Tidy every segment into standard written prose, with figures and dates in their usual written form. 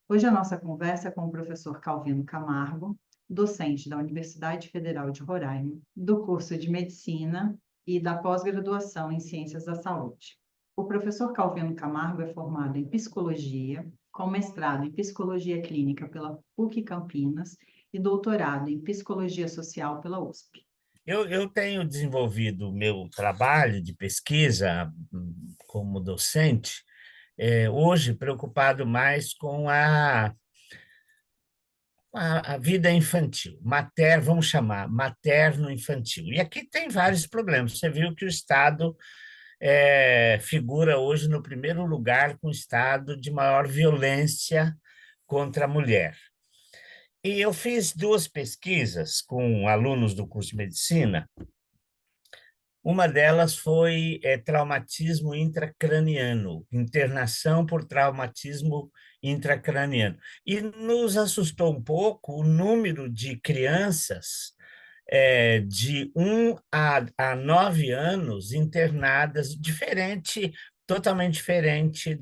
Hoje a nossa conversa é com o professor Calvino Camargo, docente da Universidade Federal de Roraima, do curso de Medicina e da pós-graduação em Ciências da Saúde. O professor Calvino Camargo é formado em Psicologia, com mestrado em Psicologia Clínica pela PUC Campinas e doutorado em Psicologia Social pela USP. Eu tenho desenvolvido o meu trabalho de pesquisa como docente, hoje preocupado mais com a vida infantil, vamos chamar materno-infantil. E aqui tem vários problemas. Você viu que o Estado figura hoje no primeiro lugar com o estado de maior violência contra a mulher. E eu fiz duas pesquisas com alunos do curso de medicina. Uma delas foi traumatismo intracraniano, internação por traumatismo intracraniano. E nos assustou um pouco o número de crianças de 1 a 9 anos internadas, totalmente diferente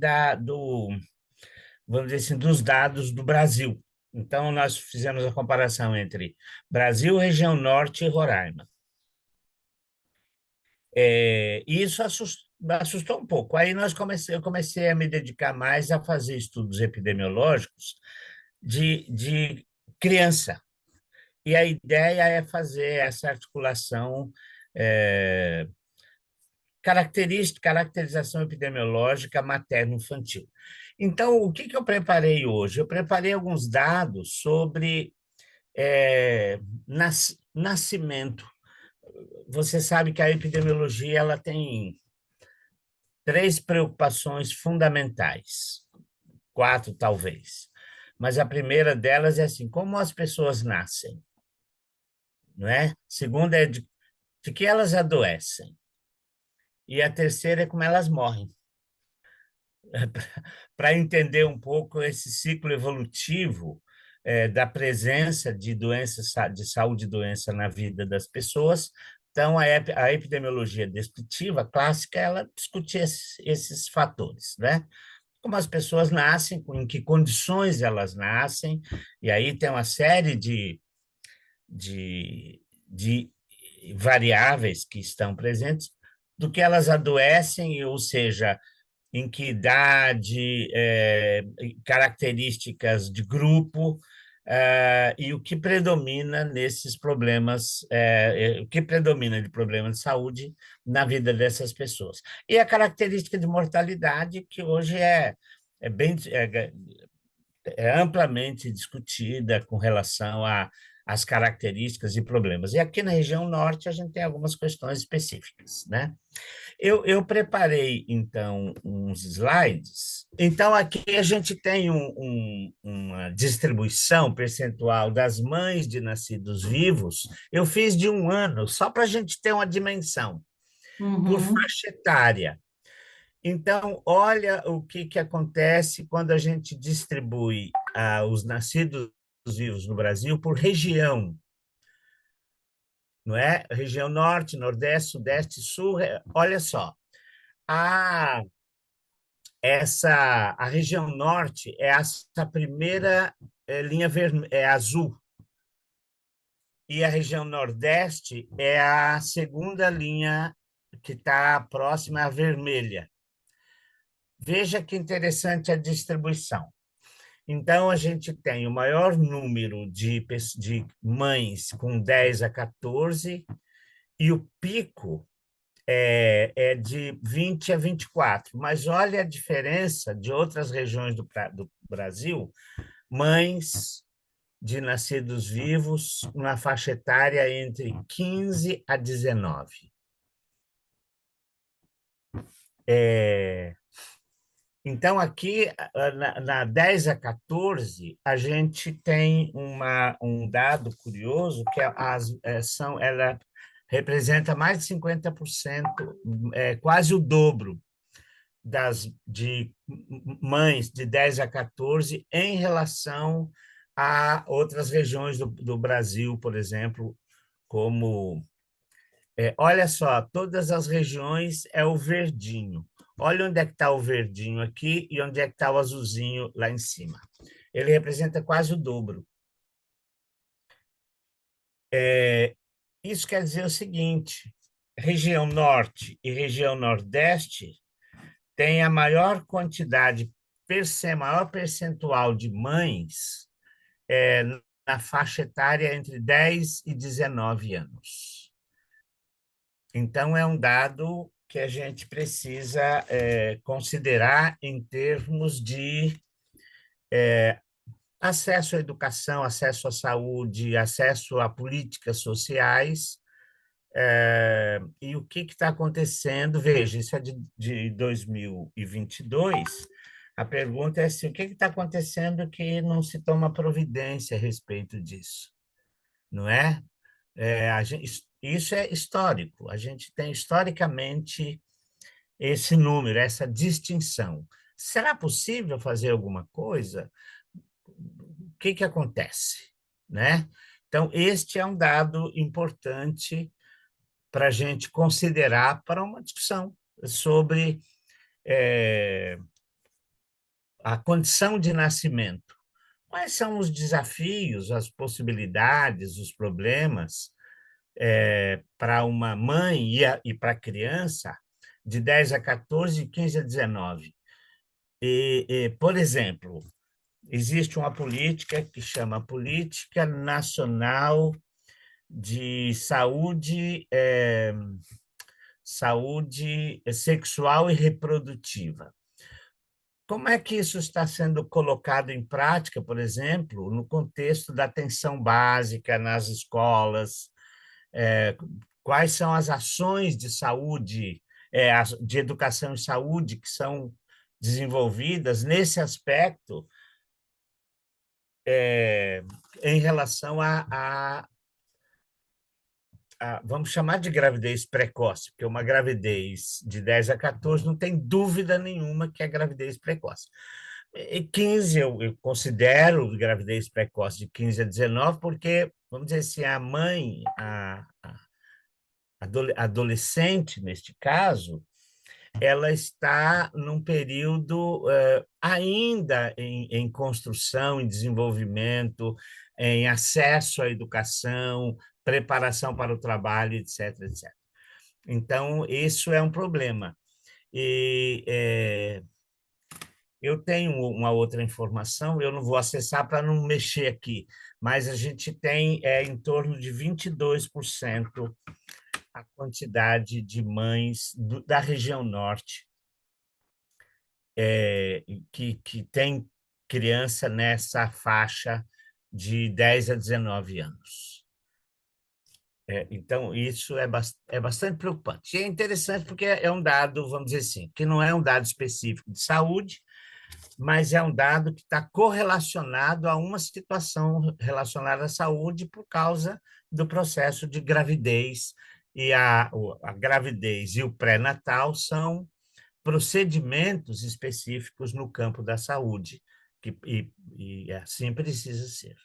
vamos dizer assim, dos dados do Brasil. Então, nós fizemos a comparação entre Brasil, região norte e Roraima. Isso assustou um pouco. Aí eu comecei a me dedicar mais a fazer estudos epidemiológicos de criança. E a ideia é fazer essa articulação, é, caracterização epidemiológica materno-infantil. Então, o que eu preparei hoje? Eu preparei alguns dados sobre nascimento. Você sabe que a epidemiologia ela tem três preocupações fundamentais, quatro talvez. Mas a primeira delas é assim, como as pessoas nascem, não é? Segunda é de que elas adoecem. E a terceira é como elas morrem. Para entender um pouco esse ciclo evolutivo da presença de doenças de saúde e doença na vida das pessoas. Então, a epidemiologia descritiva clássica, ela discute esses fatores, né? Como as pessoas nascem, em que condições elas nascem, e aí tem uma série de variáveis que estão presentes, do que elas adoecem, ou seja, em que idade, características de grupo, e o que predomina nesses problemas, o que predomina de problema de saúde na vida dessas pessoas. E a característica de mortalidade, que hoje é bem amplamente discutida com relação às características e problemas. E aqui na região norte a gente tem algumas questões específicas, né? Eu preparei, então, uns slides. Então, aqui a gente tem uma distribuição percentual das mães de nascidos vivos. Eu fiz de 1 ano, só para a gente ter uma dimensão, por Uhum. faixa etária. Então, olha o que acontece quando a gente distribui os nascidos vivos no Brasil por região, não é? Região norte, nordeste, sudeste, sul. Olha só, a a região norte é essa primeira linha é azul, e a região nordeste é a segunda linha que está próxima à vermelha. Veja que interessante a distribuição. Então, a gente tem o maior número de mães com 10 a 14, e o pico é de 20 a 24. Mas olha a diferença de outras regiões do Brasil, mães de nascidos vivos na faixa etária entre 15 a 19. Então, aqui, na 10 a 14, a gente tem um dado curioso, que ela representa mais de 50%, quase o dobro de mães de 10 a 14 em relação a outras regiões do Brasil, por exemplo, como olha só, todas as regiões é o verdinho. Olha onde é que está o verdinho aqui e onde é que está o azulzinho lá em cima. ele representa quase o dobro. Isso quer dizer o seguinte: região norte e região nordeste têm a maior quantidade, maior percentual de mães na faixa etária entre 10 e 19 anos. Então, é um dado que a gente precisa considerar em termos de acesso à educação, acesso à saúde, acesso a políticas sociais. E o que está acontecendo? Veja, isso é de 2022. A pergunta é assim, o que está acontecendo que não se toma providência a respeito disso? Não é? Isso é histórico. A gente tem historicamente esse número, essa distinção. Será possível fazer alguma coisa? O que acontece? Né? Então, este é um dado importante para a gente considerar para uma discussão sobre a condição de nascimento. Quais são os desafios, as possibilidades, os problemas para uma mãe e para a criança de 10 a 14, de 15 a 19? Por exemplo, existe uma política que chama Política Nacional de Saúde Sexual e Reprodutiva. Como é que isso está sendo colocado em prática, por exemplo, no contexto da atenção básica nas escolas? Quais são as ações de saúde, de educação e saúde que são desenvolvidas nesse aspecto em relação vamos chamar de gravidez precoce, porque uma gravidez de 10 a 14 não tem dúvida nenhuma que é gravidez precoce. E 15, eu considero gravidez precoce de 15 a 19, porque, vamos dizer assim, a mãe, a adolescente, neste caso, ela está num período ainda em construção, em desenvolvimento, em acesso à educação, preparação para o trabalho, etc, etc. Então, isso é um problema. Eu tenho uma outra informação, eu não vou acessar para não mexer aqui, mas a gente tem em torno de 22% a quantidade de mães da região norte que tem criança nessa faixa de 10 a 19 anos. Então, isso é bastante preocupante. E é interessante porque é um dado, vamos dizer assim, que não é um dado específico de saúde, mas é um dado que está correlacionado a uma situação relacionada à saúde por causa do processo de gravidez, e a gravidez e o pré-natal são procedimentos específicos no campo da saúde, e assim precisa ser.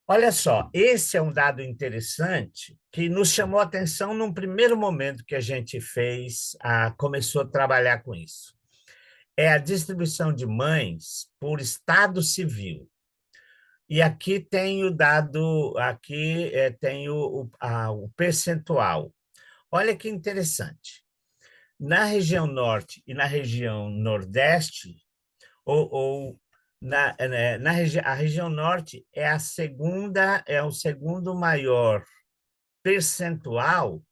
Olha só, esse é um dado interessante que nos chamou a atenção num primeiro momento que a gente começou a trabalhar com isso. É a distribuição de mães por estado civil. E aqui tem o dado, aqui tem o percentual. Olha que interessante. Na região norte e na região nordeste, a região norte é o segundo maior percentual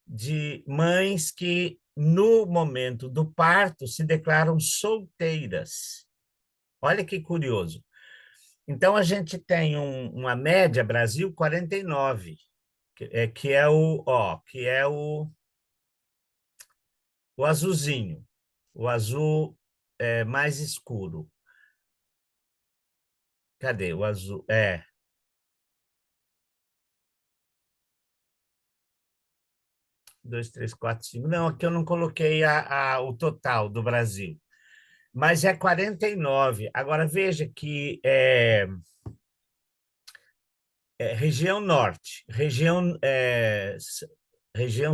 de mães que, no momento do parto, se declaram solteiras. Olha que curioso. Então, a gente tem uma média, Brasil, 49, que é o azulzinho, o azul mais escuro. Cadê o azul? 2, 3, 4, 5. Não, aqui eu não coloquei o total do Brasil, mas é 49. Agora, veja que região norte, região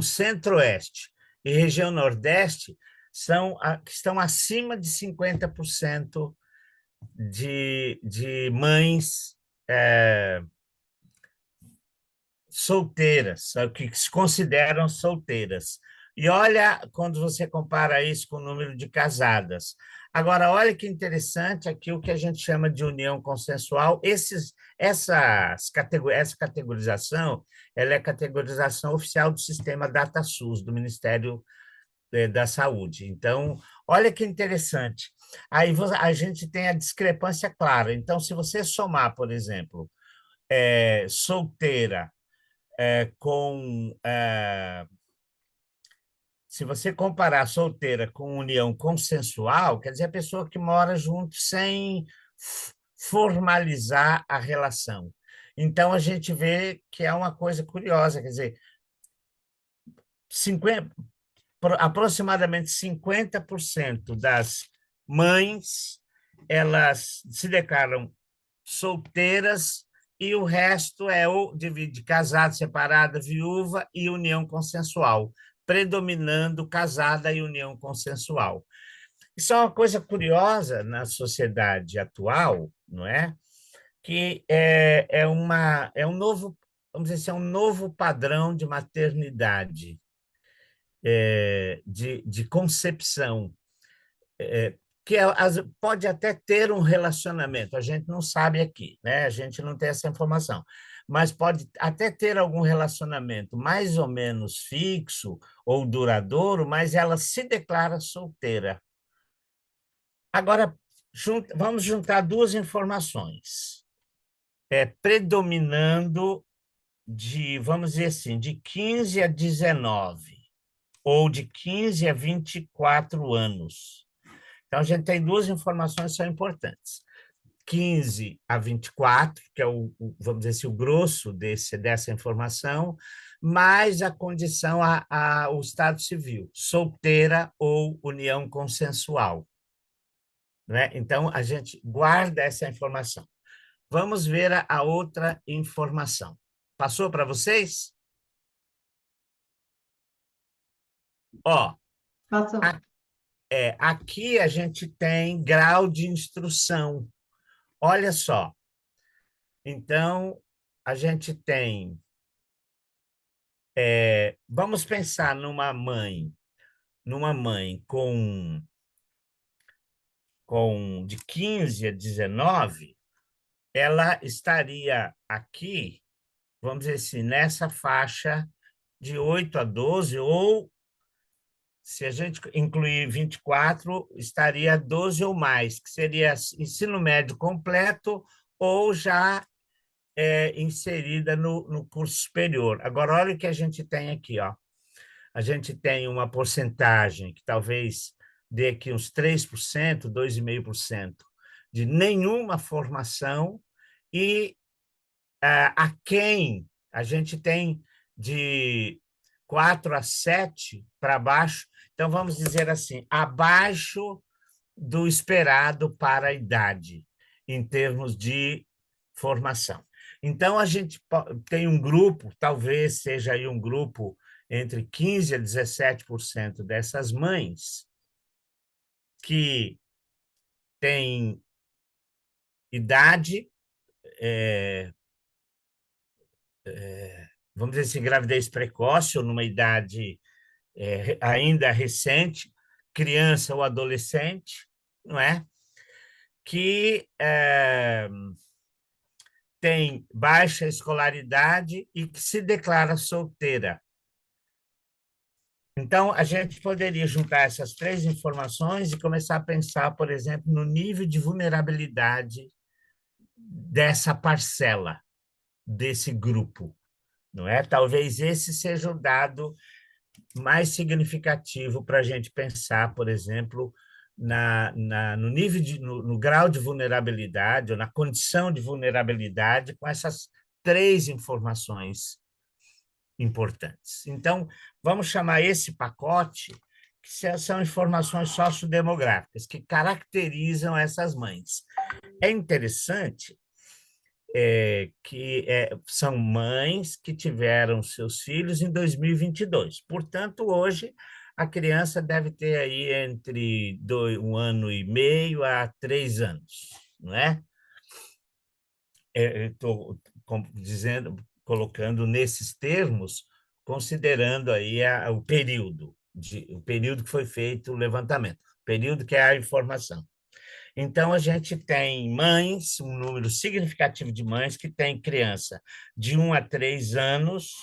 centro-oeste e região nordeste que estão acima de 50% de mães solteiras, que se consideram solteiras. E olha quando você compara isso com o número de casadas. Agora, olha que interessante aqui o que a gente chama de união consensual. Essa categorização, ela é a categorização oficial do sistema DataSUS, do Ministério da Saúde. Então, olha que interessante. Aí a gente tem a discrepância clara. Então, se você somar, por exemplo, solteira com se você comparar solteira com união consensual, quer dizer, a pessoa que mora junto sem formalizar a relação. Então, a gente vê que é uma coisa curiosa, quer dizer, 50, aproximadamente 50% das mães elas se declaram solteiras e o resto é ou divide casado, separada, viúva e união consensual, predominando casada e união consensual. Isso é uma coisa curiosa na sociedade atual, não é? Que é um novo, vamos dizer assim, um novo padrão de maternidade, de concepção, que pode até ter um relacionamento, a gente não sabe aqui, né? A gente não tem essa informação, mas pode até ter algum relacionamento mais ou menos fixo ou duradouro, mas ela se declara solteira. Agora, vamos juntar duas informações. Predominando vamos dizer assim, de 15 a 19, ou de 15 a 24 anos. Então, a gente tem duas informações que são importantes. 15 a 24, que é vamos dizer assim, o grosso dessa informação, mais a condição, o estado civil, solteira ou união consensual. Né? Então, a gente guarda essa informação. Vamos ver a outra informação. Passou para vocês? Ó, Passou. aqui a gente tem grau de instrução. Olha só. Então, a gente tem. Vamos pensar numa mãe com de 15 a 19, ela estaria aqui, vamos dizer assim, nessa faixa de 8 a 12, ou se a gente incluir 24, estaria 12 ou mais, que seria ensino médio completo ou já inserida no curso superior. Agora, olha o que a gente tem aqui. Ó. A gente tem uma porcentagem que talvez dê aqui uns 3%, 2,5%, de nenhuma formação, e a quem a gente tem de 4 a 7 para baixo. Então, vamos dizer assim, abaixo do esperado para a idade, em termos de formação. Então, a gente tem um grupo, talvez seja aí um grupo entre 15% a 17% dessas mães que têm idade, vamos dizer assim, gravidez precoce, ou numa idade ainda recente, criança ou adolescente, não é? Que tem baixa escolaridade e que se declara solteira. Então, a gente poderia juntar essas três informações e começar a pensar, por exemplo, no nível de vulnerabilidade dessa parcela, desse grupo, não é? Talvez esse seja o dado mais significativo para a gente pensar, por exemplo, no nível no grau de vulnerabilidade ou na condição de vulnerabilidade com essas três informações importantes. Então, vamos chamar esse pacote que são informações sociodemográficas que caracterizam essas mães. É interessante que são mães que tiveram seus filhos em 2022. Portanto, hoje, a criança deve ter aí entre 1 ano e meio a 3 anos. não é? Estou dizendo, colocando nesses termos, considerando aí o período que foi feito o levantamento, o período que é a informação. Então, a gente tem mães, um número significativo de mães que têm criança de 1 a 3 anos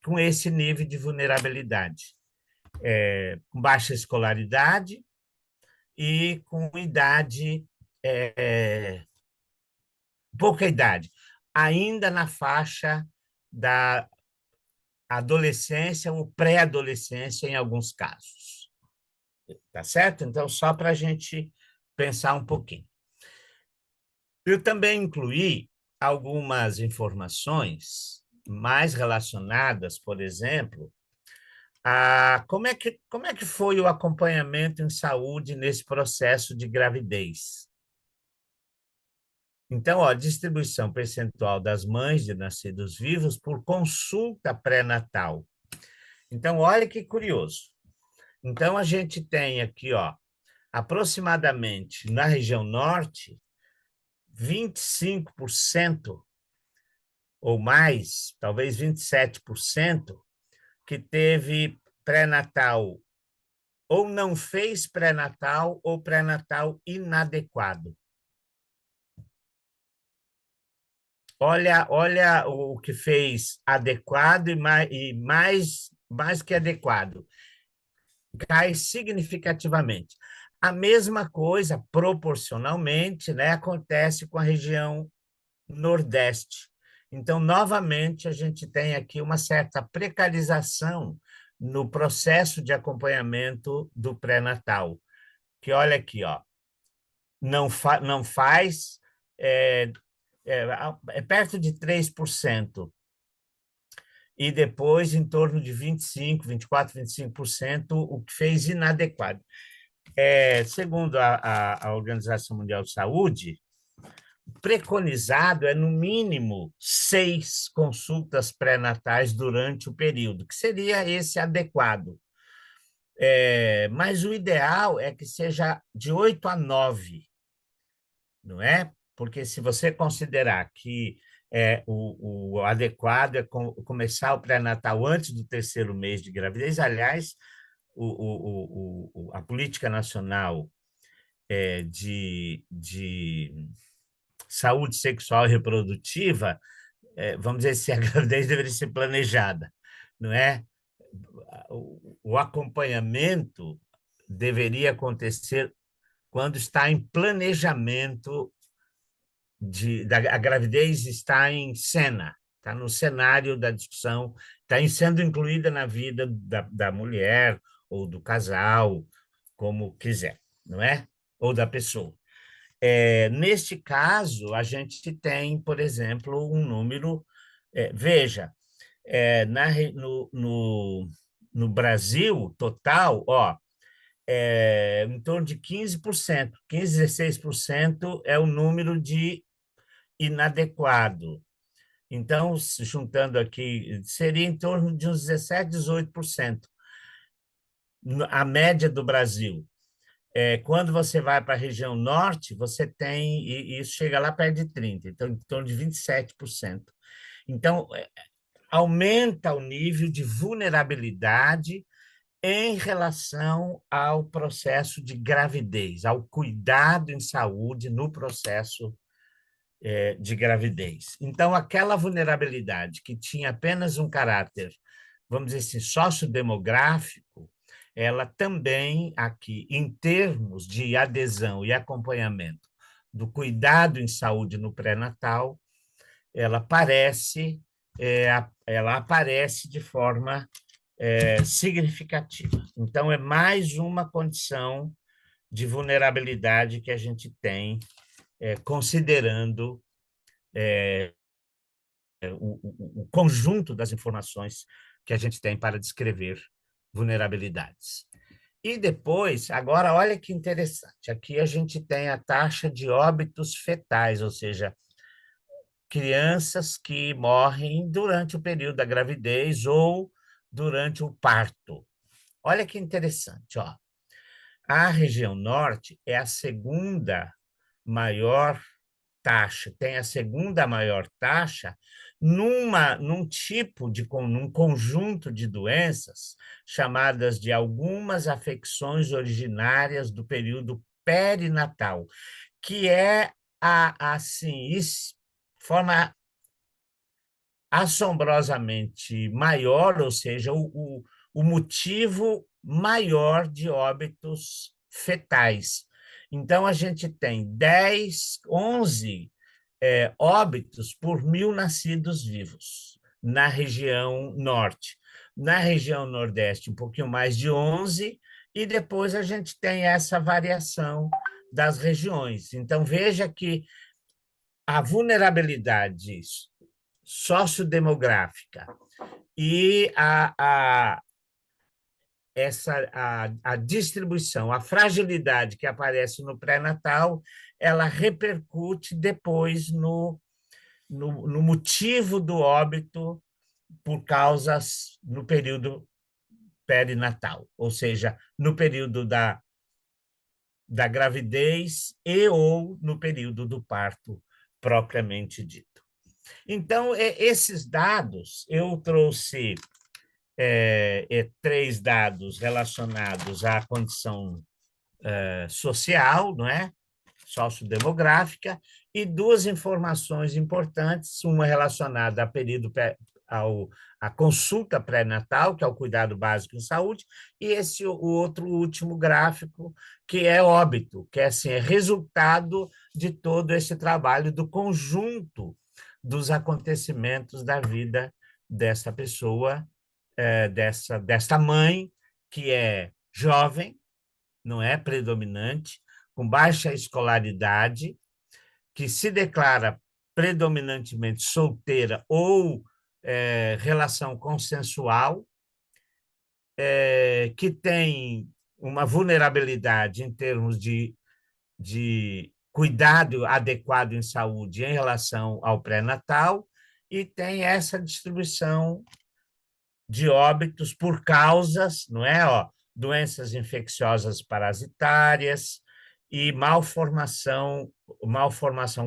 com esse nível de vulnerabilidade, com baixa escolaridade e com idade, pouca idade, ainda na faixa da adolescência ou pré-adolescência em alguns casos. Tá certo? Então, só para a gente pensar um pouquinho. Eu também incluí algumas informações mais relacionadas, por exemplo, a como é que foi o acompanhamento em saúde nesse processo de gravidez. Então, ó, distribuição percentual das mães de nascidos vivos por consulta pré-natal. Então, olha que curioso. Então, a gente tem aqui, ó, aproximadamente na região norte, 25% ou mais, talvez 27%, que teve pré-natal ou não fez pré-natal ou pré-natal inadequado. Olha o que fez adequado mais que adequado. Cai significativamente. A mesma coisa, proporcionalmente, né, acontece com a região Nordeste. Então, novamente, a gente tem aqui uma certa precarização no processo de acompanhamento do pré-natal, que olha aqui, ó, não faz, é, é perto de 3%, e depois em torno de 25%, 24%, 25%, o que fez inadequado. Segundo a Organização Mundial de Saúde, preconizado no mínimo 6 consultas pré-natais durante o período, que seria esse adequado. Mas o ideal é que seja de 8 a 9, não é? Porque se você considerar que o adequado é começar o pré-natal antes do 3º mês de gravidez, aliás, a Política Nacional de Saúde Sexual e Reprodutiva, vamos dizer se a gravidez deveria ser planejada, não é? O acompanhamento deveria acontecer quando está em planejamento a gravidez está em cena, está no cenário da discussão, está sendo incluída na vida da mulher ou do casal, como quiser, não é? Ou da pessoa. Neste caso, a gente tem, por exemplo, um número. Veja, no Brasil total, ó, em torno de 15%, 15, 16% é o número de inadequado. Então, juntando aqui, seria em torno de uns 17, 18%. A média do Brasil. Quando você vai para a região norte, você tem, e isso chega lá perto de 30%, então em torno de 27%. Então, aumenta o nível de vulnerabilidade em relação ao processo de gravidez, ao cuidado em saúde no processo de gravidez. Então, aquela vulnerabilidade que tinha apenas um caráter, vamos dizer assim, sociodemográfico, ela também aqui, em termos de adesão e acompanhamento do cuidado em saúde no pré-natal, ela aparece de forma significativa. Então, é mais uma condição de vulnerabilidade que a gente tem, considerando o conjunto das informações que a gente tem para descrever vulnerabilidades. E depois, agora, olha que interessante, aqui a gente tem a taxa de óbitos fetais, ou seja, crianças que morrem durante o período da gravidez ou durante o parto. Olha que interessante, ó. A região norte é a segunda maior taxa, tem a segunda maior taxa num tipo num conjunto de doenças chamadas de algumas afecções originárias do período perinatal, que é assim, forma assombrosamente maior, ou seja, o motivo maior de óbitos fetais. Então, a gente tem 10, 11 óbitos por 1.000 nascidos vivos na região norte. Na região nordeste, um pouquinho mais de 11, e depois a gente tem essa variação das regiões. Então, veja que a vulnerabilidade sociodemográfica e a distribuição, a fragilidade que aparece no pré-natal, ela repercute depois no motivo do óbito por causas no período perinatal, ou seja, no período da gravidez e ou no período do parto propriamente dito. Então, esses dados, eu trouxe três dados relacionados à condição social, não é? Sociodemográfica, e duas informações importantes, uma relacionada a período a consulta pré-natal, que é o cuidado básico em saúde, e o outro último gráfico, que é óbito, que assim, é resultado de todo esse trabalho, do conjunto dos acontecimentos da vida dessa pessoa, desta mãe, que é jovem, não é predominante, com baixa escolaridade, que se declara predominantemente solteira ou relação consensual, que tem uma vulnerabilidade em termos de cuidado adequado em saúde em relação ao pré-natal, e tem essa distribuição de óbitos por causas, não é? Doenças infecciosas parasitárias e malformação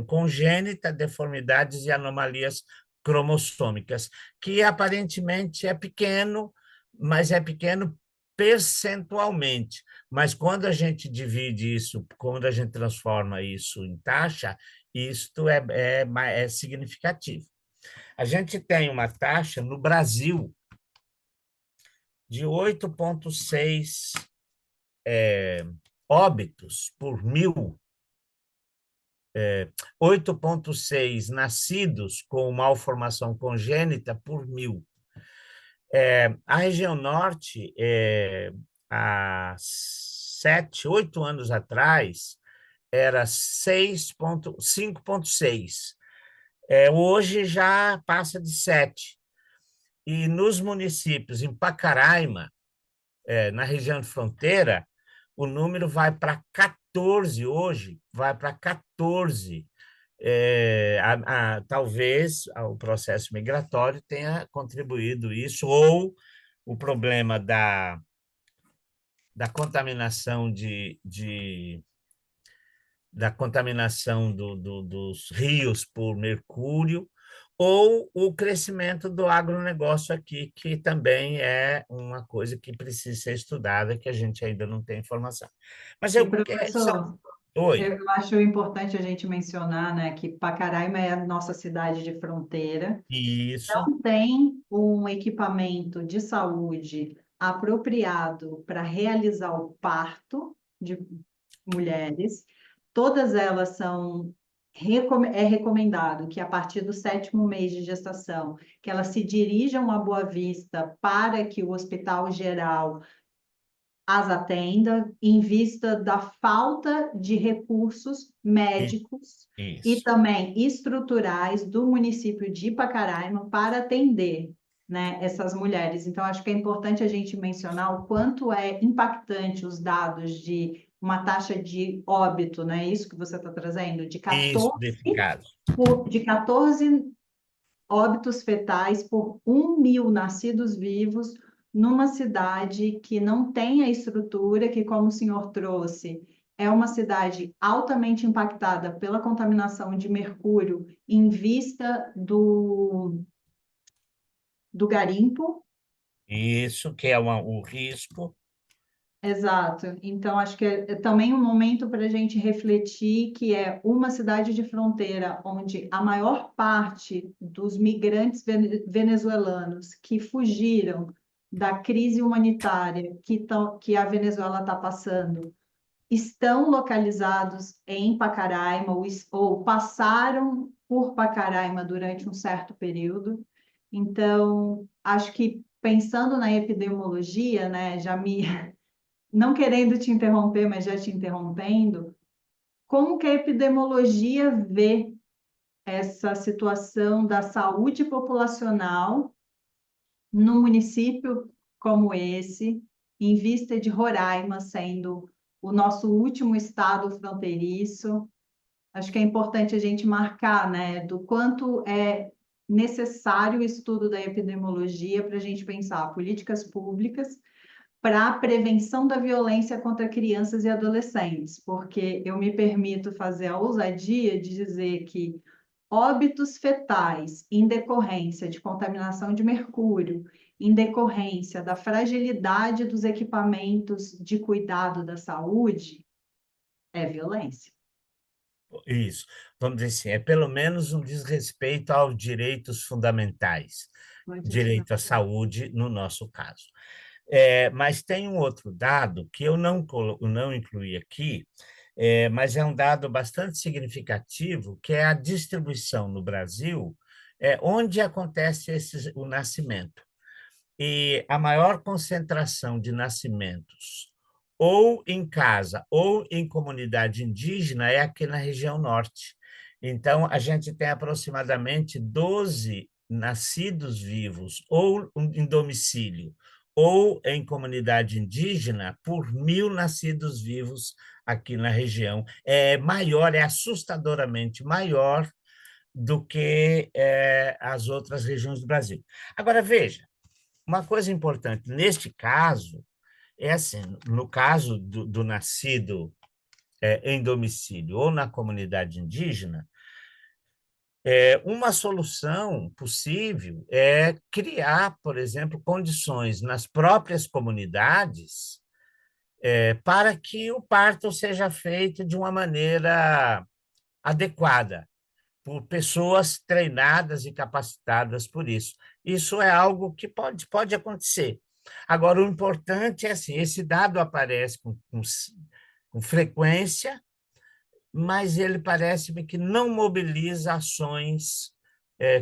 congênita, deformidades e anomalias cromossômicas, que aparentemente é pequeno, mas é pequeno percentualmente. Mas quando a gente divide isso, quando a gente transforma isso em taxa, isto é significativo. A gente tem uma taxa no Brasil de 8,6 óbitos por 1.000, 8,6 nascidos com malformação congênita por 1.000. A região norte, há 7, 8 anos atrás, era 5,6. Hoje já passa de 7. E nos municípios, em Pacaraima, na região de fronteira, o número vai para 14 hoje, vai para 14. Talvez o processo migratório tenha contribuído isso, ou o problema da contaminação da contaminação dos rios por mercúrio, ou o crescimento do agronegócio aqui, que também é uma coisa que precisa ser estudada, que a gente ainda não tem informação. Mas E, eu professor, Oi. eu acho importante a gente mencionar, né, que Pacaraima é a nossa cidade de fronteira, Isso, não tem um equipamento de saúde apropriado para realizar o parto de mulheres. Todas elas é recomendado que a partir do 7º mês de gestação, que elas se dirijam à Boa Vista para que o Hospital Geral as atenda, em vista da falta de recursos médicos e isso. também estruturais do município de Pacaraima para atender, né, essas mulheres. Então, acho que é importante a gente mencionar o quanto é impactante os dados de uma taxa de óbito, né? Isso que você está trazendo, Isso, desse caso. de 14 óbitos fetais por 1.000 nascidos vivos numa cidade que não tem a estrutura que, como o senhor trouxe, é uma cidade altamente impactada pela contaminação de mercúrio em vista do garimpo. Isso que é o risco. Exato. Então, acho que é também um momento para a gente refletir que é uma cidade de fronteira onde a maior parte dos migrantes venezuelanos que fugiram da crise humanitária que a Venezuela está passando estão localizados em Pacaraima ou passaram por Pacaraima durante um certo período. Então, acho que pensando na epidemiologia, né, já me não querendo te interromper, mas já te interrompendo, como que a epidemiologia vê essa situação da saúde populacional num município como esse, em vista de Roraima sendo o nosso último estado fronteiriço? Acho que é importante a gente marcar, né, do quanto é necessário o estudo da epidemiologia para a gente pensar políticas públicas para a prevenção da violência contra crianças e adolescentes, porque eu me permito fazer a ousadia de dizer que óbitos fetais em decorrência de contaminação de mercúrio, em decorrência da fragilidade dos equipamentos de cuidado da saúde, é violência. Isso, vamos dizer assim, é pelo menos um desrespeito aos direitos fundamentais, Muito direito à desculpa. saúde, no nosso caso. Mas tem um outro dado que eu não incluí aqui, mas é um dado bastante significativo, que é a distribuição no Brasil, onde acontece o nascimento. E a maior concentração de nascimentos, ou em casa ou em comunidade indígena, é aqui na região norte. Então, a gente tem aproximadamente 12 nascidos vivos, ou em domicílio, ou em comunidade indígena, por 1.000 nascidos vivos aqui na região. É maior, é assustadoramente maior do que as outras regiões do Brasil. Agora, veja, uma coisa importante neste caso é assim, no caso do nascido em domicílio ou na comunidade indígena, uma solução possível é criar, por exemplo, condições nas próprias comunidades para que o parto seja feito de uma maneira adequada, por pessoas treinadas e capacitadas por isso. Isso é algo que pode acontecer. Agora, o importante é assim, esse dado aparece com frequência, mas ele parece-me que não mobiliza ações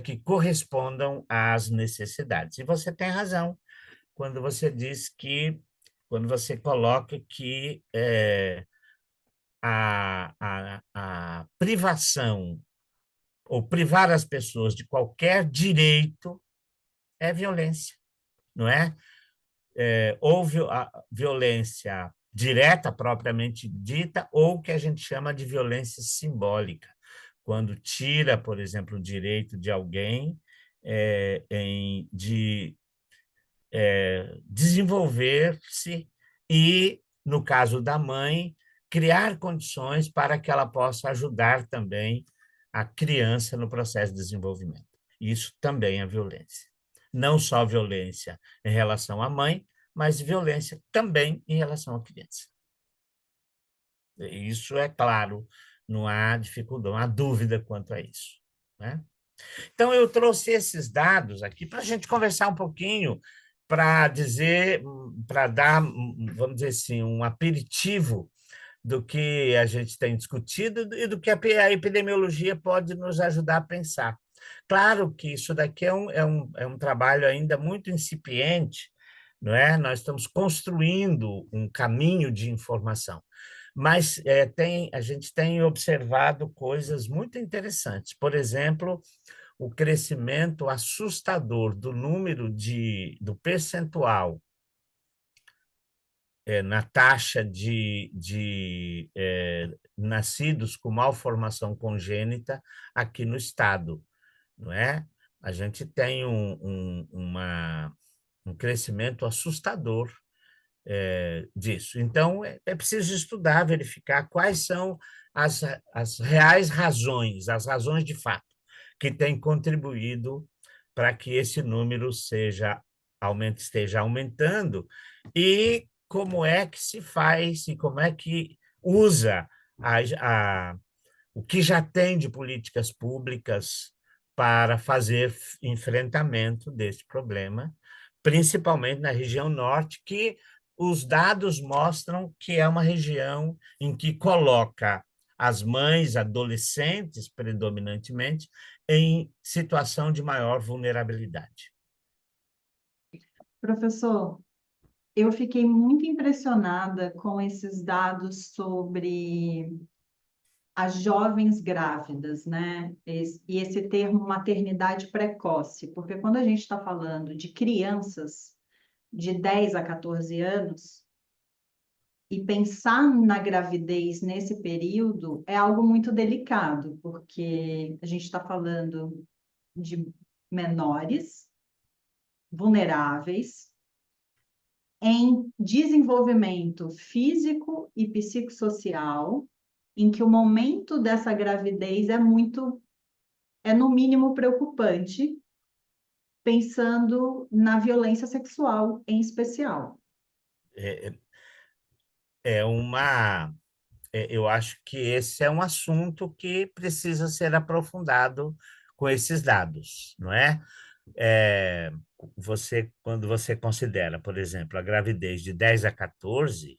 que correspondam às necessidades. E você tem razão quando você diz que, quando você coloca que a privação ou privar as pessoas de qualquer direito é violência, não é? Ou a violência direta, propriamente dita, ou o que a gente chama de violência simbólica, quando tira, por exemplo, o direito de alguém de desenvolver-se e, no caso da mãe, criar condições para que ela possa ajudar também a criança no processo de desenvolvimento. Isso também é violência. Não só violência em relação à mãe, mas violência também em relação à criança. Isso é claro, não há dificuldade, não há dúvida quanto a isso, né? Então, eu trouxe esses dados aqui para a gente conversar um pouquinho, para dizer, para dar, vamos dizer assim, um aperitivo do que a gente tem discutido e do que a epidemiologia pode nos ajudar a pensar. Claro que isso daqui é um trabalho ainda muito incipiente, não é? Nós estamos construindo um caminho de informação, mas a gente tem observado coisas muito interessantes. Por exemplo, o crescimento assustador do número do percentual na taxa de nascidos com malformação congênita aqui no estado, não é? A gente tem um crescimento assustador disso. Então, é preciso estudar, verificar quais são as reais razões, as razões de fato, que têm contribuído para que esse número esteja aumentando, e como é que se faz, e como é que usa o que já tem de políticas públicas para fazer enfrentamento desse problema, principalmente na região norte, que os dados mostram que é uma região em que coloca as mães, adolescentes, predominantemente, em situação de maior vulnerabilidade. Professor, eu fiquei muito impressionada com esses dados sobre as jovens grávidas, né? E esse termo maternidade precoce, porque quando a gente está falando de crianças de 10 a 14 anos, e pensar na gravidez nesse período é algo muito delicado, porque a gente está falando de menores, vulneráveis, em desenvolvimento físico e psicossocial, em que o momento dessa gravidez é no mínimo preocupante, pensando na violência sexual em especial. É, é uma, eu acho que esse é um assunto que precisa ser aprofundado com esses dados, não é? Quando você considera, por exemplo, a gravidez de 10 a 14,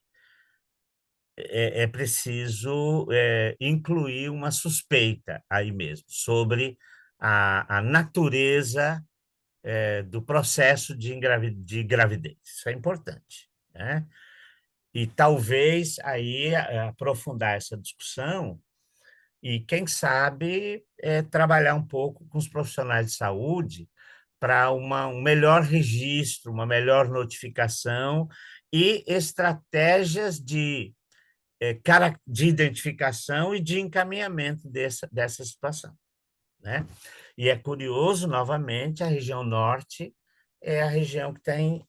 é preciso incluir uma suspeita aí mesmo sobre a natureza do processo de gravidez. Isso é importante, né? E talvez aí aprofundar essa discussão e, quem sabe, trabalhar um pouco com os profissionais de saúde para um melhor registro, uma melhor notificação e estratégias de identificação e de encaminhamento dessa situação, né? E é curioso, novamente, a região norte é a região que tem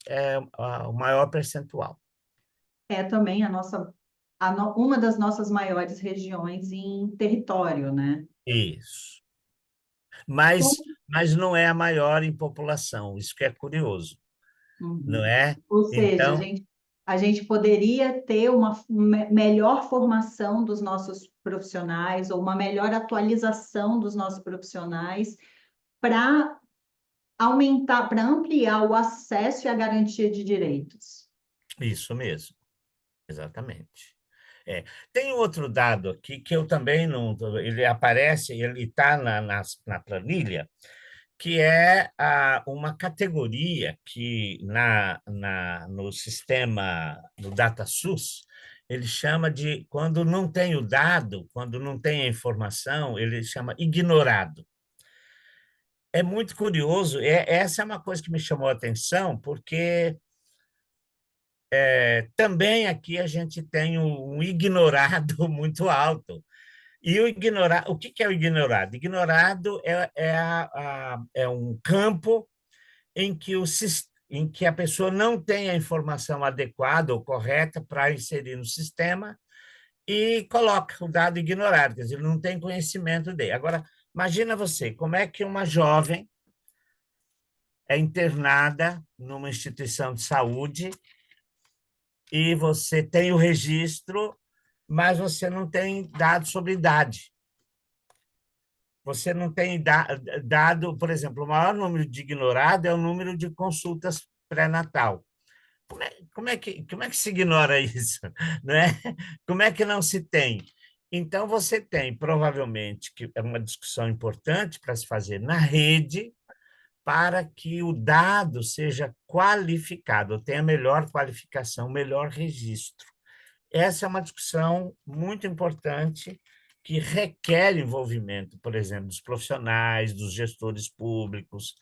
o maior percentual. É também uma das nossas maiores regiões em território, né? Isso. Mas não é a maior em população, isso que é curioso, não Uhum. é? Ou seja, Então, a gente poderia ter uma melhor formação dos nossos profissionais ou uma melhor atualização dos nossos profissionais para aumentar, para ampliar o acesso e a garantia de direitos. isso mesmo, exatamente. Tem outro dado aqui que eu também não. Ele aparece, ele está na planilha, que é uma categoria que no sistema do DataSUS ele chama de, quando não tem o dado, quando não tem a informação, ele chama ignorado. É muito curioso, essa é uma coisa que me chamou a atenção, porque também aqui a gente tem um ignorado muito alto. E o que é o ignorado? Ignorado é um campo em que, em que a pessoa não tem a informação adequada ou correta para inserir no sistema e coloca o dado ignorado, quer dizer, ele não tem conhecimento dele. Agora, imagina você, como é que uma jovem é internada numa instituição de saúde e você tem o registro, mas você não tem dados sobre idade. Você não tem dado, por exemplo, o maior número de ignorado é o número de consultas pré-natal. Como é que se ignora isso? Não é? Como é que não se tem? Então, você tem, provavelmente, que é uma discussão importante para se fazer na rede, para que o dado seja qualificado, tenha melhor qualificação, melhor registro. Essa é uma discussão muito importante que requer envolvimento, por exemplo, dos profissionais, dos gestores públicos,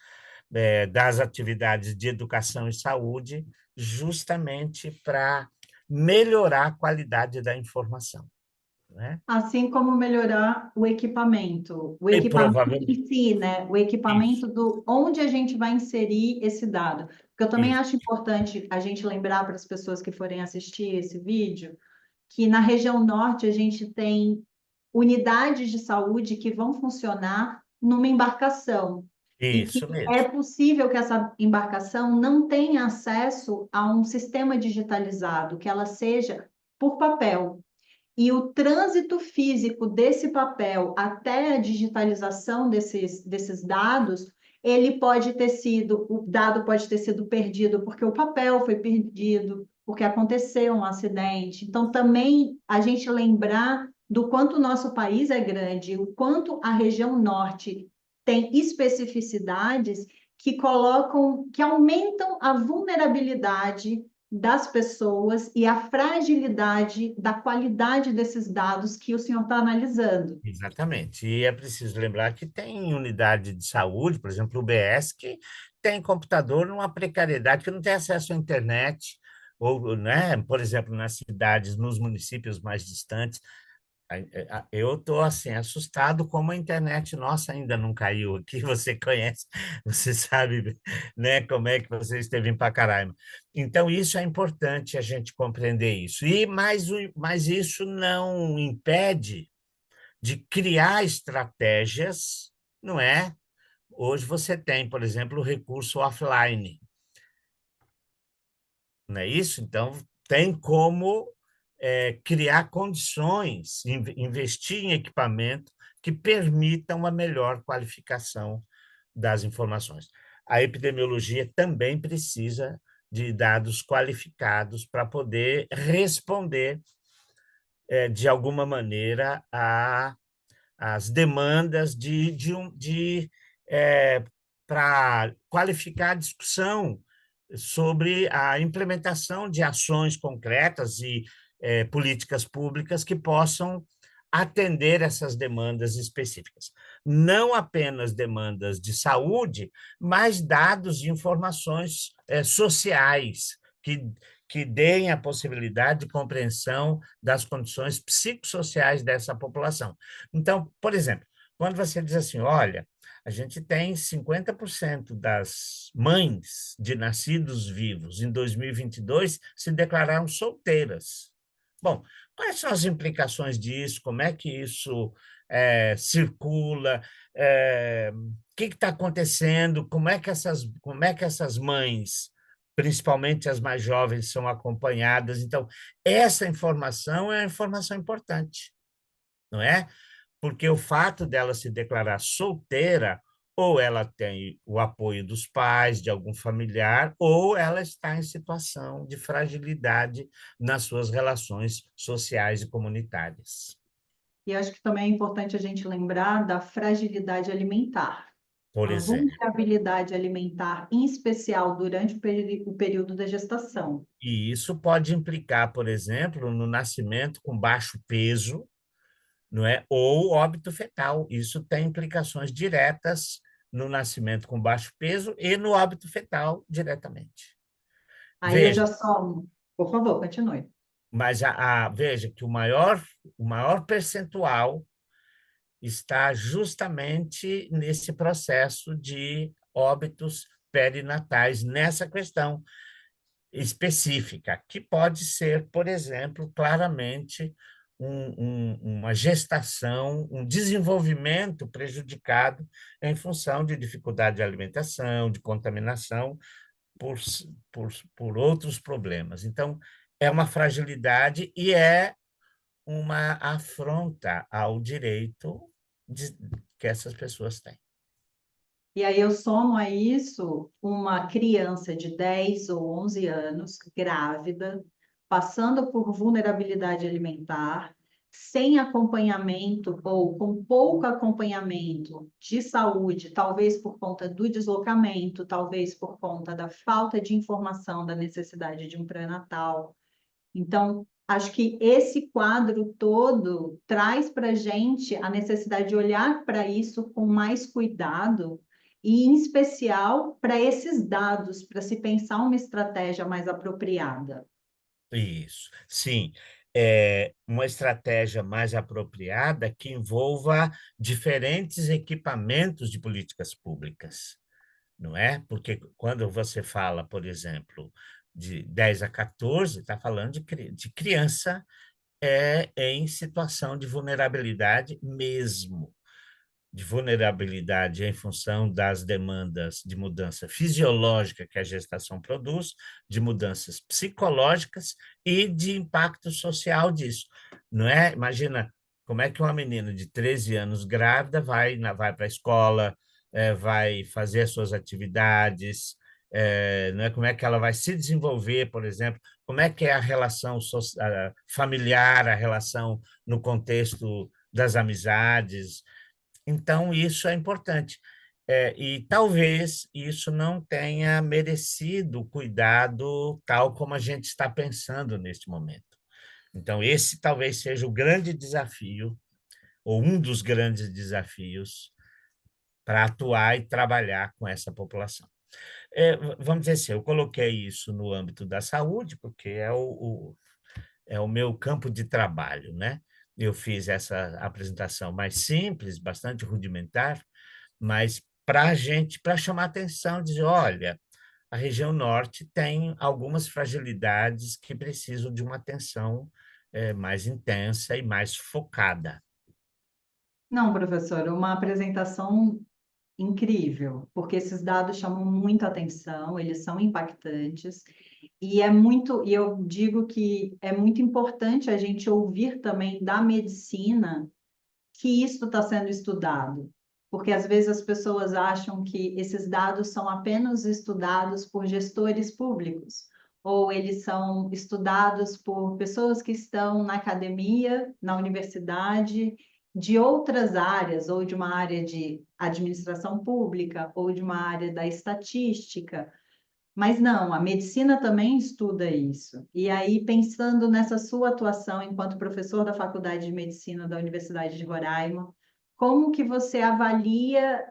das atividades de educação e saúde, justamente para melhorar a qualidade da informação, né? Assim como melhorar o E equipamento provavelmente em si, né? O isso. equipamento do onde a gente vai inserir esse dado. Porque eu também Isso, acho importante a gente lembrar para as pessoas que forem assistir esse vídeo que na região norte a gente tem unidades de saúde que vão funcionar numa embarcação e que isso é mesmo. possível que essa embarcação não tenha acesso a um sistema digitalizado, que ela seja por papel. E o trânsito físico desse papel até a digitalização desses dados, ele pode ter sido, o dado pode ter sido perdido porque o papel foi perdido, porque aconteceu um acidente. Então, também a gente lembrar do quanto o nosso país é grande, o quanto a região norte tem especificidades que colocam, que aumentam a vulnerabilidade das pessoas e a fragilidade da qualidade desses dados que o senhor está analisando. Exatamente. E é preciso lembrar que tem unidade de saúde, por exemplo, o UBS, que tem computador numa precariedade, que não tem acesso à internet, ou, né, por exemplo, nas cidades, nos municípios mais distantes. Eu estou assim assustado como a internet nossa ainda não caiu aqui. Você conhece, você sabe, né, como é que você esteve em Pacaraima. Então isso é importante a gente compreender isso. E mas isso não impede de criar estratégias, não é? Hoje você tem, por exemplo, o recurso offline, não é isso? Então, tem como criar condições, investir em equipamento que permitam uma melhor qualificação das informações. A epidemiologia também precisa de dados qualificados para poder responder, de alguma maneira, às demandas para qualificar a discussão sobre a implementação de ações concretas e políticas públicas que possam atender essas demandas específicas. Não apenas demandas de saúde, mas dados e informações sociais que deem a possibilidade de compreensão das condições psicossociais dessa população. Então, por exemplo, quando você diz assim, olha, a gente tem 50% das mães de nascidos vivos em 2022 se declararam solteiras. Bom, quais são as implicações disso? Como é que isso circula? O que está acontecendo? Como é que essas mães, principalmente as mais jovens, são acompanhadas? Então, essa informação é uma informação importante, não é? Porque o fato dela se declarar solteira, ou ela tem o apoio dos pais, de algum familiar, ou ela está em situação de fragilidade nas suas relações sociais e comunitárias. E acho que também é importante a gente lembrar da fragilidade alimentar, Por a exemplo. vulnerabilidade alimentar, em especial durante o período da gestação. E isso pode implicar, por exemplo, no nascimento com baixo peso, não é? Ou óbito fetal. Isso tem implicações diretas no nascimento com baixo peso e no óbito fetal diretamente. Aí eu Veja, já somo. Por favor, continue. mas veja que o maior percentual está justamente nesse processo de óbitos perinatais, nessa questão específica, que pode ser, por exemplo, claramente uma gestação, um desenvolvimento prejudicado em função de dificuldade de alimentação, de contaminação por, por outros problemas. Então, é uma fragilidade e é uma afronta ao direito que essas pessoas têm. E aí eu somo a isso uma criança de 10 ou 11 anos, grávida, passando por vulnerabilidade alimentar, sem acompanhamento ou com pouco acompanhamento de saúde, talvez por conta do deslocamento, talvez por conta da falta de informação da necessidade de um pré-natal. Então, acho que esse quadro todo traz para a gente a necessidade de olhar para isso com mais cuidado e, em especial, para esses dados, para se pensar uma estratégia mais apropriada. Isso, sim. É uma estratégia mais apropriada que envolva diferentes equipamentos de políticas públicas, não é? Porque quando você fala, por exemplo, de 10 a 14, está falando de criança em situação de vulnerabilidade mesmo, de vulnerabilidade em função das demandas de mudança fisiológica que a gestação produz, de mudanças psicológicas e de impacto social disso, não é? Imagina como é que uma menina de 13 anos grávida vai para a escola, vai fazer as suas atividades, não é? Como é que ela vai se desenvolver, por exemplo, como é que é a relação familiar, a relação no contexto das amizades, então, isso é importante. E talvez isso não tenha merecido o cuidado tal como a gente está pensando neste momento. Então, esse talvez seja o grande desafio, ou um dos grandes desafios, para atuar e trabalhar com essa população. Vamos dizer assim, eu coloquei isso no âmbito da saúde, porque é o meu campo de trabalho, né? Eu fiz essa apresentação mais simples, bastante rudimentar, mas para a gente, para chamar atenção, dizer, olha, a região norte tem algumas fragilidades que precisam de uma atenção mais intensa e mais focada. Não, professor, uma apresentação incrível, porque esses dados chamam muita atenção, eles são impactantes, e eu digo que é muito importante a gente ouvir também da medicina que isso está sendo estudado, porque às vezes as pessoas acham que esses dados são apenas estudados por gestores públicos, ou eles são estudados por pessoas que estão na academia, na universidade, de outras áreas, ou de uma área de administração pública, ou de uma área da estatística. Mas não, a medicina também estuda isso. E aí, pensando nessa sua atuação enquanto professor da Faculdade de Medicina da Universidade de Roraima, como que você avalia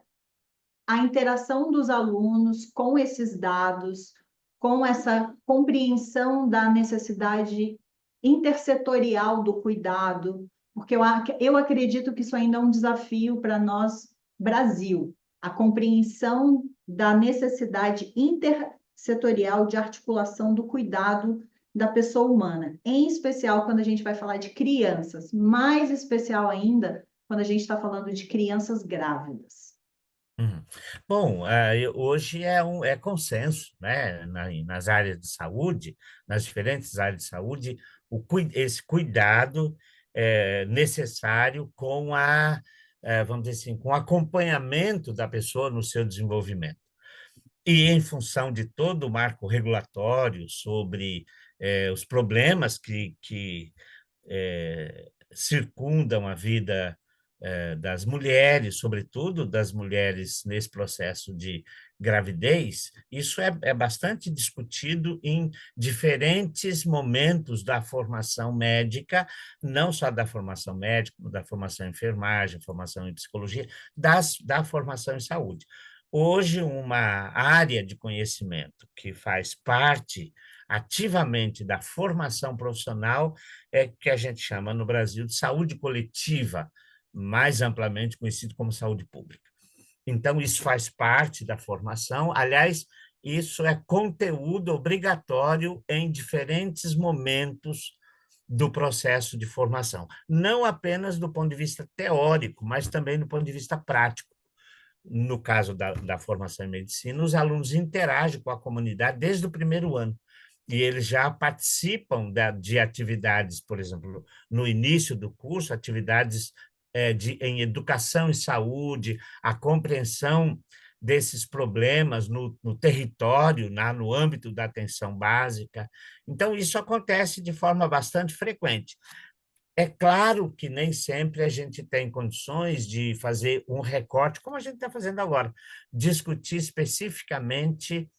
a interação dos alunos com esses dados, com essa compreensão da necessidade intersetorial do cuidado? Porque eu acredito que isso ainda é um desafio para nós, Brasil, a compreensão da necessidade intersetorial de articulação do cuidado da pessoa humana, em especial quando a gente vai falar de crianças, mais especial ainda quando a gente está falando de crianças grávidas. Uhum. Bom, hoje é consenso, né, nas áreas de saúde, nas diferentes áreas de saúde, esse cuidado é necessário com vamos dizer assim, com o acompanhamento da pessoa no seu desenvolvimento. E em função de todo o marco regulatório sobre os problemas que circundam a vida das mulheres, sobretudo das mulheres nesse processo de gravidez, isso é bastante discutido em diferentes momentos da formação médica, não só da formação médica, da formação em enfermagem, formação em psicologia, da formação em saúde. Hoje, uma área de conhecimento que faz parte ativamente da formação profissional é que a gente chama no Brasil de saúde coletiva, mais amplamente conhecido como saúde pública. Então, isso faz parte da formação. Aliás, isso é conteúdo obrigatório em diferentes momentos do processo de formação, não apenas do ponto de vista teórico, mas também do ponto de vista prático. No caso da formação em medicina, os alunos interagem com a comunidade desde o primeiro ano. E eles já participam de atividades, por exemplo, no início do curso, atividades em educação e saúde, a compreensão desses problemas no território, no âmbito da atenção básica. Então, isso acontece de forma bastante frequente. É claro que nem sempre a gente tem condições de fazer um recorte, como a gente está fazendo agora, discutir especificamente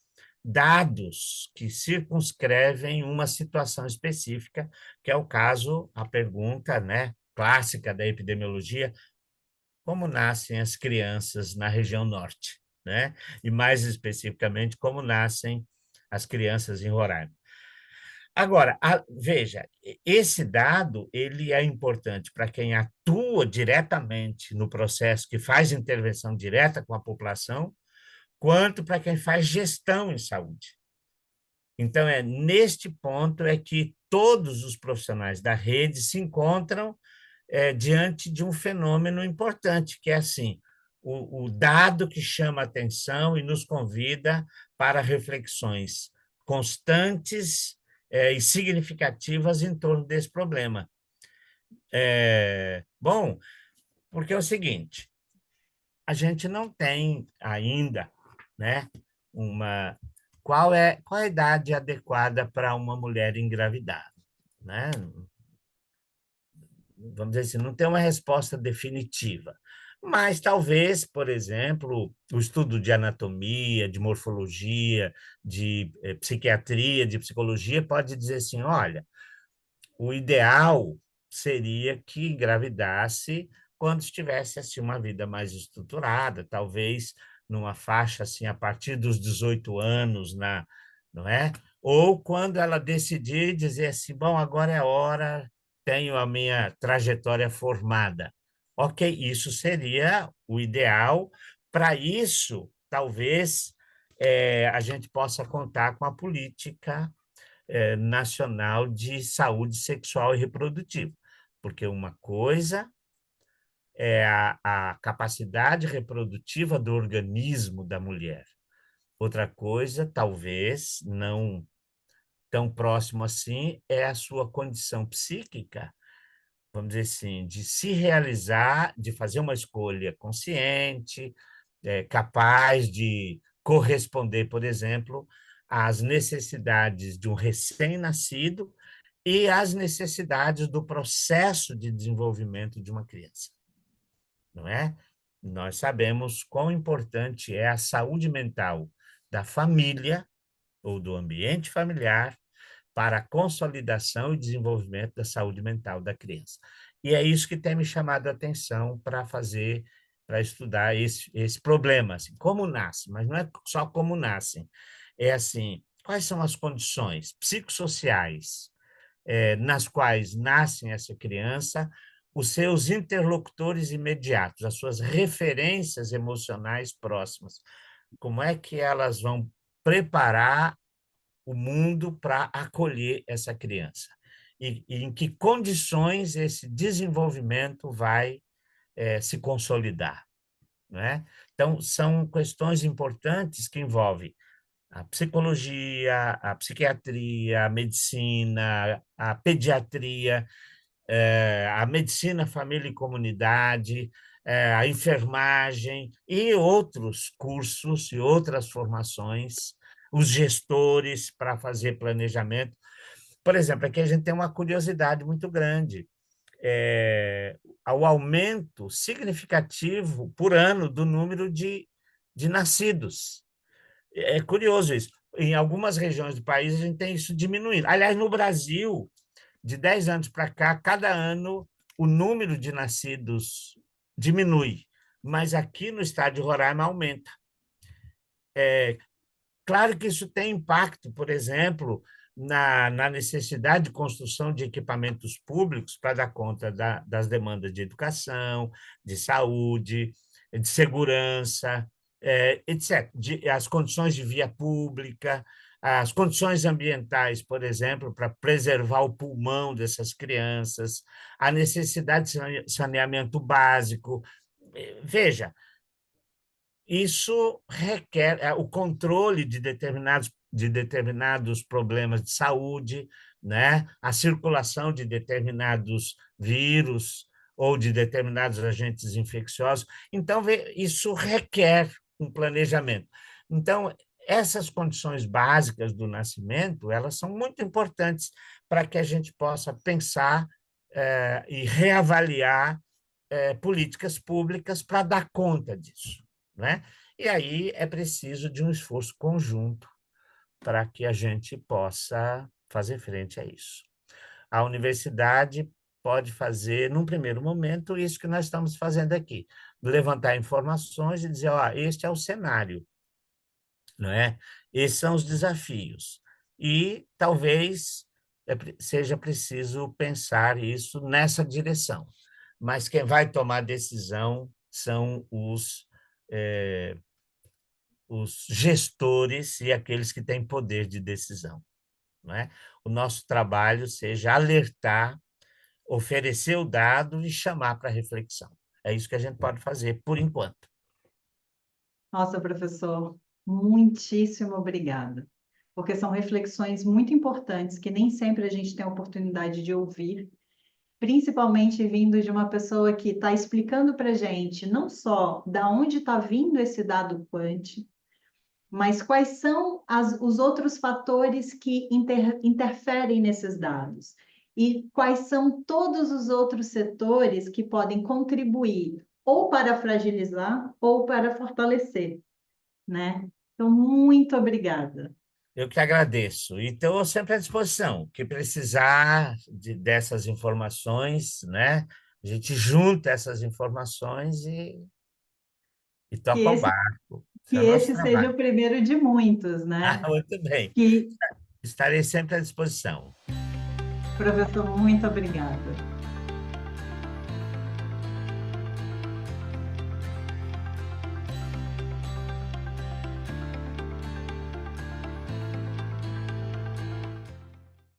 dados que circunscrevem uma situação específica, que é o caso, a pergunta, né, clássica da epidemiologia: como nascem as crianças na região norte, né? E mais especificamente, como nascem as crianças em Roraima. Agora, veja, esse dado ele é importante para quem atua diretamente no processo, que faz intervenção direta com a população, quanto para quem faz gestão em saúde. Então, neste ponto é que todos os profissionais da rede se encontram diante de um fenômeno importante, que é assim, o dado que chama a atenção e nos convida para reflexões constantes e significativas em torno desse problema. Bom, porque é o seguinte, a gente não tem ainda, né, uma qual é a idade adequada para uma mulher engravidar, né? Vamos dizer assim, não tem uma resposta definitiva. Mas talvez, por exemplo, o estudo de anatomia, de morfologia, de psiquiatria, de psicologia pode dizer assim, olha, o ideal seria que engravidasse quando estivesse assim uma vida mais estruturada, talvez numa faixa assim a partir dos 18 anos, não é? Ou quando ela decidir dizer assim, bom, agora é a hora, tenho a minha trajetória formada. Ok, isso seria o ideal. Para isso, talvez a gente possa contar com a política nacional de saúde sexual e reprodutiva, porque uma coisa é a capacidade reprodutiva do organismo da mulher, outra coisa, talvez não tão próximo assim, é a sua condição psíquica, vamos dizer assim, de se realizar, de fazer uma escolha consciente, capaz de corresponder, por exemplo, às necessidades de um recém-nascido e às necessidades do processo de desenvolvimento de uma criança, não é? Nós sabemos quão importante é a saúde mental da família ou do ambiente familiar para a consolidação e desenvolvimento da saúde mental da criança. E é isso que tem me chamado a atenção para estudar esse problema, assim, como nasce, mas não é só como nascem, é assim, quais são as condições psicossociais nas quais nascem essa criança, os seus interlocutores imediatos, as suas referências emocionais próximas, como é que elas vão preparar o mundo para acolher essa criança e em que condições esse desenvolvimento vai se consolidar, não é? Então, são questões importantes que envolvem a psicologia, a psiquiatria, a medicina, a pediatria, a medicina, família e comunidade, a enfermagem e outros cursos e outras formações, os gestores para fazer planejamento. Por exemplo, aqui a gente tem uma curiosidade muito grande, ao aumento significativo por ano do número de nascidos. É curioso isso. Em algumas regiões do país, a gente tem isso diminuindo. Aliás, no Brasil, de 10 anos para cá, cada ano o número de nascidos diminui, mas aqui no estado de Roraima aumenta. Claro que isso tem impacto, por exemplo, na necessidade de construção de equipamentos públicos para dar conta das demandas de educação, de saúde, de segurança, etc. As condições de via pública, as condições ambientais, por exemplo, para preservar o pulmão dessas crianças, a necessidade de saneamento básico. Veja, isso requer o controle de determinados problemas de saúde, né? A circulação de determinados vírus ou de determinados agentes infecciosos. Então, isso requer um planejamento. Então, essas condições básicas do nascimento, elas são muito importantes para que a gente possa pensar e reavaliar políticas públicas para dar conta disso, né? E aí é preciso de um esforço conjunto para que a gente possa fazer frente a isso. A universidade pode fazer, num primeiro momento, isso que nós estamos fazendo aqui, levantar informações e dizer, ó, este é o cenário, não é? Esses são os desafios. E talvez seja preciso pensar isso nessa direção. Mas quem vai tomar a decisão são os os gestores e aqueles que têm poder de decisão, não é? O nosso trabalho seja alertar, oferecer o dado e chamar para reflexão. É isso que a gente pode fazer por enquanto. Nossa, professor, muitíssimo obrigada, porque são reflexões muito importantes que nem sempre a gente tem a oportunidade de ouvir, principalmente vindo de uma pessoa que está explicando para a gente não só da onde está vindo esse dado quant, mas quais são os outros fatores que interferem nesses dados e quais são todos os outros setores que podem contribuir ou para fragilizar ou para fortalecer, né? Então, muito obrigada. Eu que agradeço. E estou sempre à disposição. Que precisar dessas informações, né? A gente junta essas informações e Que toca o esse, barco. Esse que é o nosso esse seja trabalho. o primeiro de muitos, Ah, né? muito bem. Que, Estarei sempre à disposição. professor, muito obrigada.